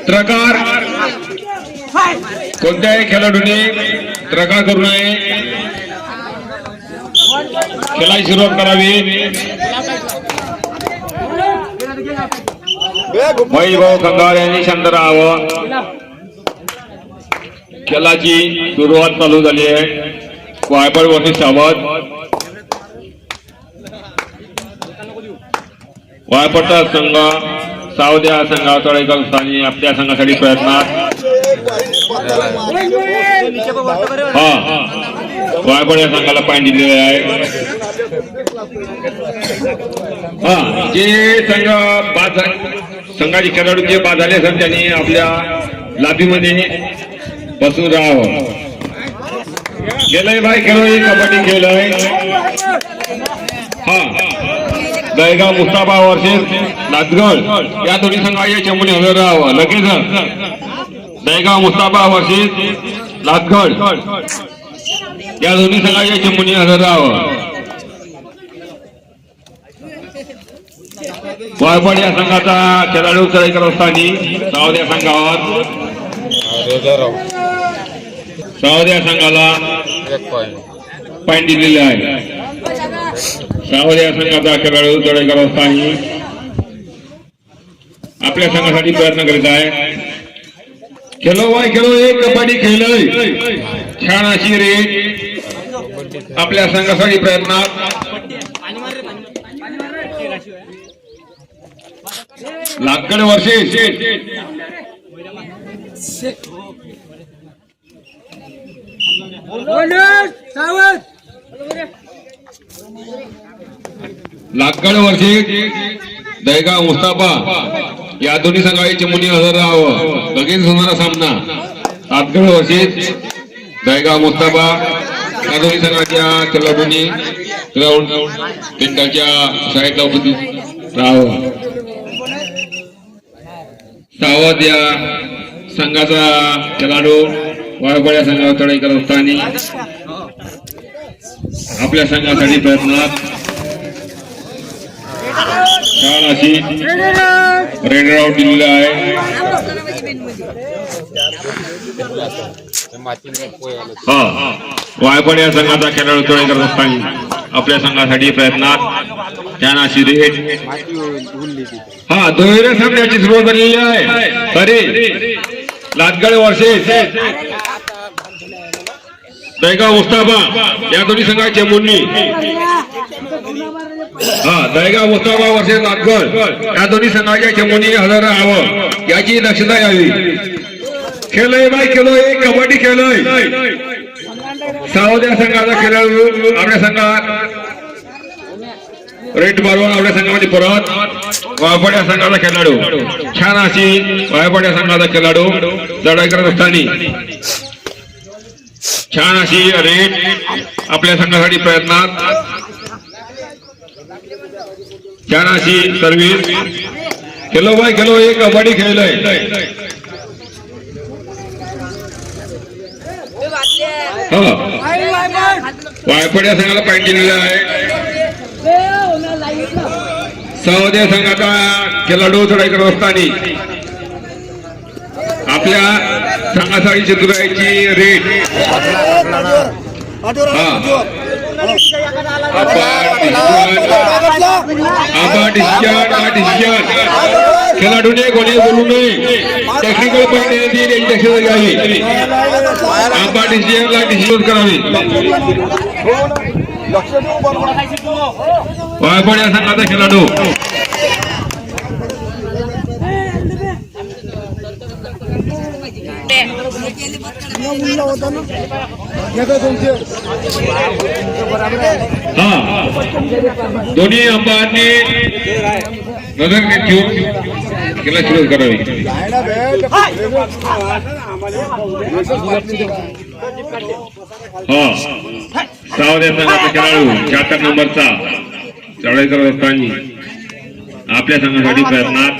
त्रकार कोणत्याही खेळाडूने त्रकार करू नये. खेळाची सुरुवात करावी. वैभव कंगार यांनी शांत राहावं. खेळाची सुरुवात चालू झाली आहे. वायपड वरती सावध. वायपडचा संघ सावद्या संघा तळेकर स्थानी आपल्या संघासाठी प्रयत्नात. वायपड या संघाला पॉईंट दिलेले आहे. जे संघ बाद संघाचे खेळाडू जे बाद झाले असेल त्यांनी आपल्या लाभीमध्ये बसून राहावं. गेलंय भाई खेळलोय कबड्डी खेळलोय. दहेगाव मुस्ताफा वर्सेस नाथगड या दोन्ही संघाच्या चमूने हजर राहावं. लगेच दहेगाव मुस्ताफा वर्सेस नाथगड या दोन्ही संघाच्या चमूने हजर राहावं. वायपड या संघाचा खेळाडू तळेकर असताना सावद्या संघावर सावद्या संघाला पॉईंट दिलेले आहे. सावद्या संघाचा खेळाडू तळेकर असताना आपल्या संघासाठी प्रयत्न करीत आहे. खेळो वाय खेळो एक कबड्डी खेळलोय. छान अशी रेट आपल्या संघासाठी प्रयत्नात. लाकड वर्षे लाकड वर्षे दहेगाव मुस्ताफा या दोन्ही संघाची चमूने हजर राहावं. लगेच होणारा सामना. लाकड वर्षे दहेगाव मुस्ताफा या दोन्ही संघाच्या खेळाडूंनी ग्राउंड त्यांच्या साईडला उपस्थित राहावं. सावध या संघाचा खेळाडू वायपड या संघावर तळेकर असताना आपल्या संघासाठी प्रयत्नात. छान अशी रेड आउट दिलेला आहे. वायपड या संघाचा खेळाडू तळेकर असताना आपल्या संघासाठी प्रयत्नात. छान अशी रेड. दुहेरी सामन्याची सुरुवात झालेली आहे. तरी लादगड वर्षे दहेगाव मुस्ताफा या दोन्ही संघाच्या मुन्नी. दहेगाव मुस्ताफा वर्षे लादगड या दोन्ही संघाच्या चमूने हजर राहावं याची दक्षता घ्यावी. खेळलोय बाय खेळलोय कबड्डी खेळलोय. सावद्या संघाचा खेळाडू आपल्या संघात रेट मारून आपल्या संघामध्ये परत. वायपड या संघाचा खेळाडू छान अशी वायपड या संघाचा खेळाडू लढाई करत असताना छान अशी रेट आपल्या संघासाठी प्रयत्नात. छान अशी सर्व्हिस. खेळलो बाय खेळलो एक कबड्डी खेळलोय. वायपड या संघाला पॉईंट दिलेला आहे. सावद्या संघाचा खेळाडू चढाई करत असताना आपल्या संघासाठी चतुराईची रेट. खेळाडूने कोणी बोलू नये. टेक्निकल पॉईंट दक्षता घ्यावी. आंबा डिसिजनला डिसिजन करावी. वायपड या संघाचा खेळाडू दोन्ही अंबांनी नजर ठेवून खेळा सुरू करावी. सावद्या संघाचा खेळाडू 76 नंबरचा चढाई करत असताना आपल्या संघासाठी प्रयत्नात.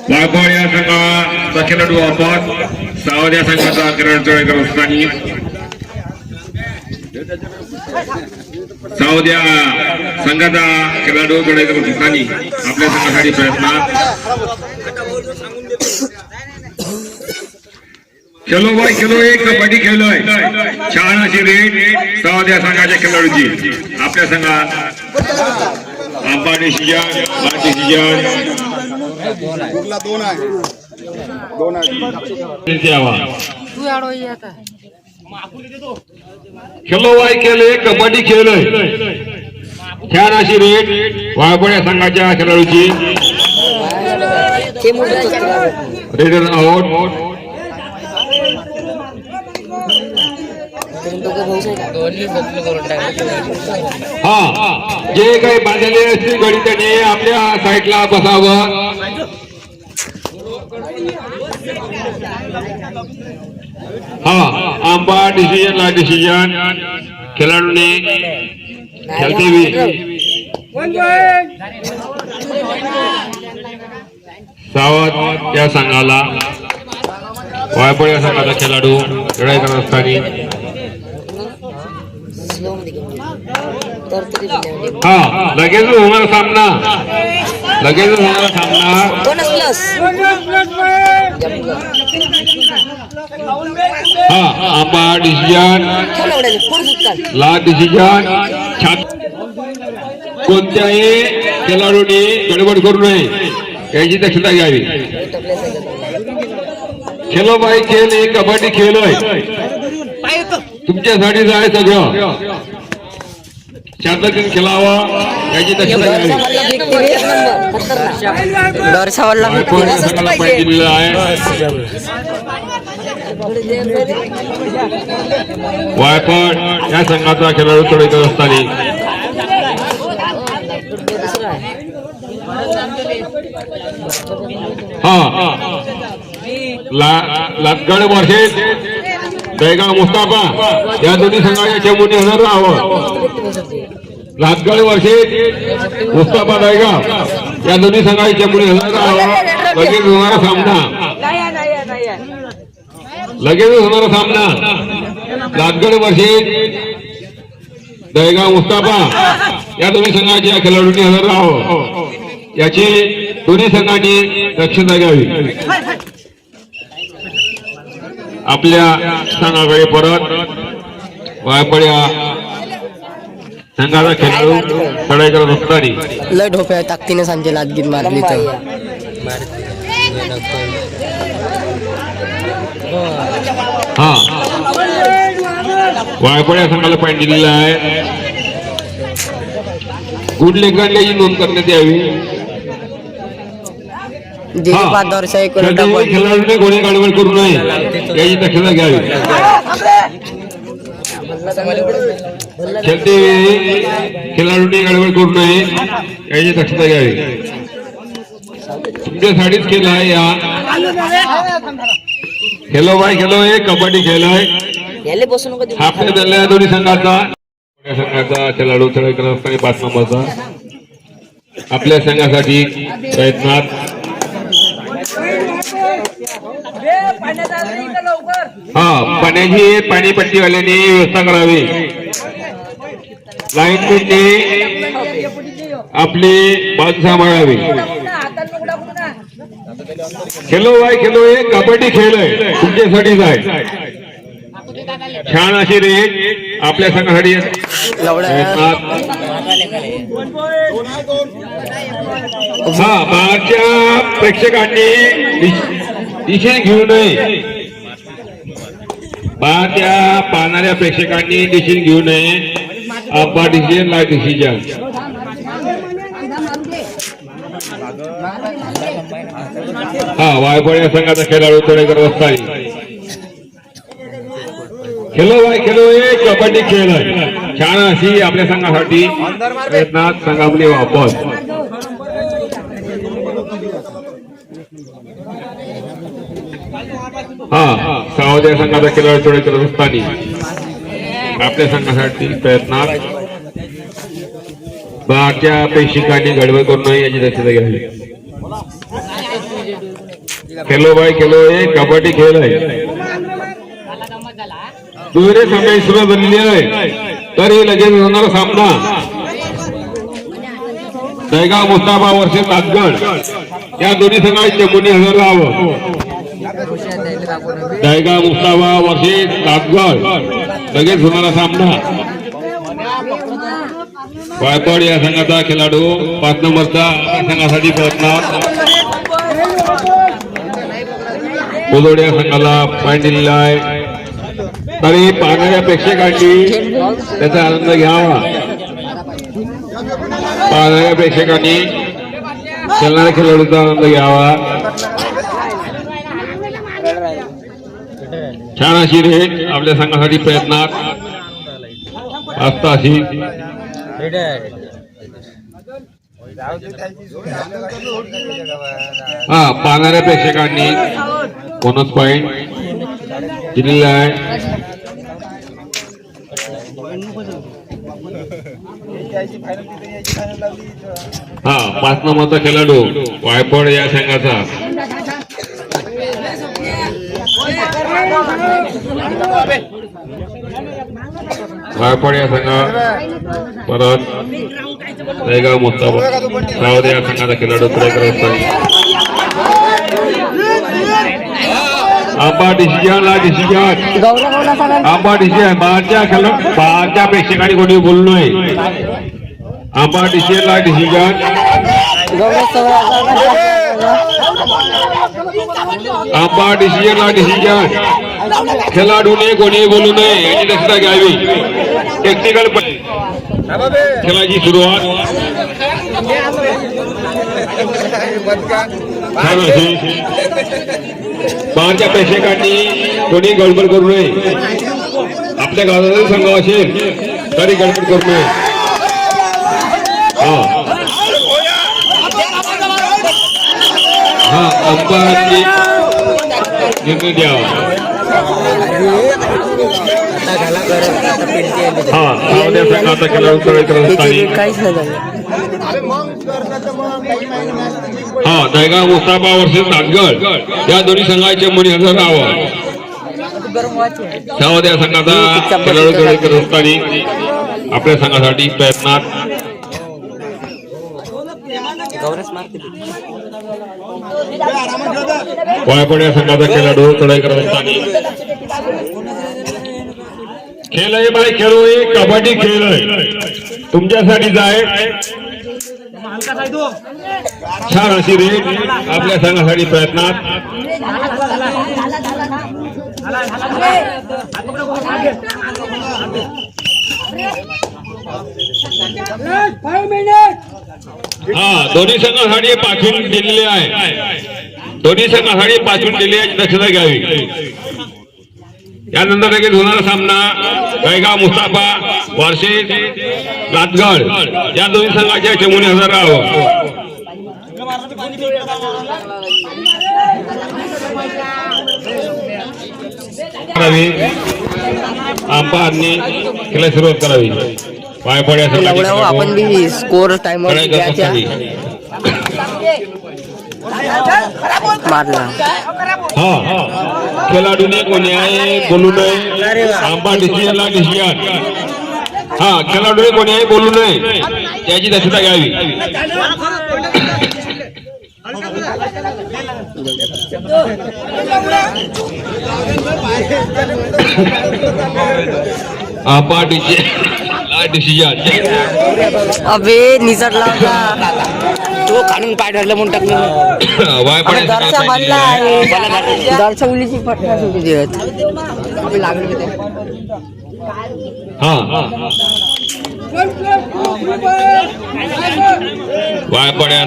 वाघोड या संघाचा खेळाडू वापस सावध या संघाचा खेळाडू असताना सावध या संघाचा खेळाडू आपल्या संघासाठी प्रयत्न खेलो भाई खेलो एक कबड्डी खेळलोय छान अशी रेट सावध या संघाच्या खेळाडूची आपल्या संघात आंबा डिसिजन खेलो भाई खेळले कबड्डी खेळलोय छान अशी रेट वाघोड या संघाच्या खेळाडूची रेडर आउट हा जे काही बांधलेले असतील गडी त्याने आपल्या साईडला बसावं हा आंबा डिसिजन खेळाडूने खेळते सावध या संघाला वायपळ या संघाचा खेळाडू लढाई करत असताना हा लगेच होणार सामना हा आंबा डिसिजन ला डिसिजन कोणत्याही खेळाडूने गडबड करू नये याची दक्षता घ्यावी खेलो बाई खेळ एक कबड्डी खेळलोय तुमच्यासाठीच आहे सगळं शांततेने खेळावा याची दक्षता घ्यावी दिलेलं आहे वायपड या संघाचा खेळाडू थोडे करत असताना हा लातगड वर्षे दहेगाव मुस्ताफा या दोन्ही संघाच्या चेंबूने हजर राहावं लातगड वर्षे मुस्ताफा दहेगाव या दोन्ही संघाच्या चेंबूने हजर राहावं लगेच होणारा सामना लातगड वर्षे दहेगाव मुस्ताफा या दोन्ही संघाच्या खेळाडूंनी हजर राहावं याची दोन्ही संघांनी दक्षता घ्यावी आपल्या संघाकडे परत वायपड्या संघाचा खेळाडू चढाई करत असताना लय ढोप्या ताकदीने सांजे लादगीत मारली तर हा वायपड्या संघाला पॉईंट दिलेला आहे गुड लेग काढल्याची नोंद करण्यात यावी खेळाडूने गोळी गडबड करू नये याची दक्षता घ्यावी खेळते खेळाडूने गडबड करू नये याची दक्षता घ्यावी तुमच्यासाठीच खेळ आहे या खेलो बाय खेलो एक कबड्डी खेळ आहे आपल्या दरम्यान दोन्ही संघाचा खेळाडू खेळ करत असताना 5 नंबरचा आपल्या संघासाठी प्रयत्नात हा पाण्याची पाणीपट्टीवाल्यांनी व्यवस्था करावी लाईनमॅनने आपली बाजू सांभाळावी खेलो बाय खेलो एक कबड्डी खेळ आहे तुमच्यासाठीच आहे छान अशी रेट आपल्या संघासाठी हा बाहेरच्या प्रेक्षकांनी दिशेने घेऊ नये बाहेरच्या पाहणाऱ्या प्रेक्षकांनी दिशेने घेऊ नये आंबा डिसिजन ला डिसिजन हा वायपळ या संघाचा खेळाडू थोडे करत असताना खेलो बाय खेलो एक कबड्डी खेळ आहे छान अशी आपल्या संघासाठी प्रयत्नात संघामध्ये वापस सावध्या संघाचा खेळाडू थोडे करत असताना आपल्या संघासाठी प्रयत्नात बाहेरच्या प्रेक्षकांनी गडबड करू नये याची दक्षता घ्यावी. खेलो भाई खेलो, हे कबड्डी खेळ आहे. दुहेरी सामने सुरू झालेली आहे. तरी लगेच होणारा सामना दहेगाव मुस्ताफा वर्सेस तासगड या दोन्ही संघाची चमोनी हजर राहावं. दहेगाव मुस्ताफा वर्सेस तासगड लगेच होणारा सामना. वायपड या संघाचा खेळाडू 5 नंबरचा संघासाठी प्रयत्नात. बोदोड या संघाला पॉईंट दिलेला आहे. तरी पाहणाऱ्या प्रेक्षकांनी त्याचा आनंद घ्यावा. पाहणाऱ्या प्रेक्षकांनी खेळणाऱ्या खेळाडूचा आनंद घ्यावा. छान अशी रेट आपल्या संघासाठी प्रयत्नात असता अशी. पाहणाऱ्या प्रेक्षकांनी बोनस पॉइंट दिलेला आहे. हा 5 नंबरचा खेळाडू वायपड या संघाचा. वायपड या संघा परत दहेगाव मुस्ताफा सावध या संघाचा खेळाडू पुढे करत आंबा डिसिजन आंबा डिसिजन बाहेरच्या प्रेक्षकांनी कोणी बोलू नये. आंबा डिसिजनला डिसिजन. आंबा डिसिजनला डिसिजन. खेळाडूने कोणी बोलू नये याची दक्षता घ्यावी. टेक्निकल खेळाची सुरुवात बाहेरच्या प्रेक्षकांनी कोणी गडबड करू नये. आपल्या गावाचा संघ असेल तरी गडबड करू नये. अंपायरनी निर्णय द्यावा. सावध्या संघाचा खेळाडू काहीच नाही झालं. दहेगाव मुस्ताफा वर्सेस तासगड या दोन्ही संघाच्या मनी हजर राहावं. सावध्या संघाचा खेळाडू करत असताना आपल्या संघासाठी प्रयत्नात. वायपड या संघाचा खेळाडू चढाई करत असताना. खेळ आहे बाय खेळू, एक कबड्डी खेळ आहे तुमच्यासाठी आहे. छान अशी रेट आपल्या संघासाठी प्रयत्नात. दोन्ही संघासाठी पाठवून दिलेले आहे. दोन्ही संघासाठी पाठवून दिले दक्षता घ्यावी. यानंतर लगेच होणारा सामना दहेगाव मुस्ताफा वर्सेस तासगड या दोन्ही संघाच्या चमोनी हजर राहावं. अंपायरनी खेळायला सुरुवात करावी. पायपड्यासाठी आपण बी स्कोर टाइमर मारला. खेळाडूने कोणी आहे बोलू नये. आंबा डिसिजनला डिसिजन. खेळाडूने कोणी आहे बोलू नये याची दक्षता घ्यावी. आंबा डिसिजन. अबे निसटला तो काढून पाय ठरलं म्हणून टाकलं. दरच्या उलीची पटना सुटी देत लागली. वायपड्या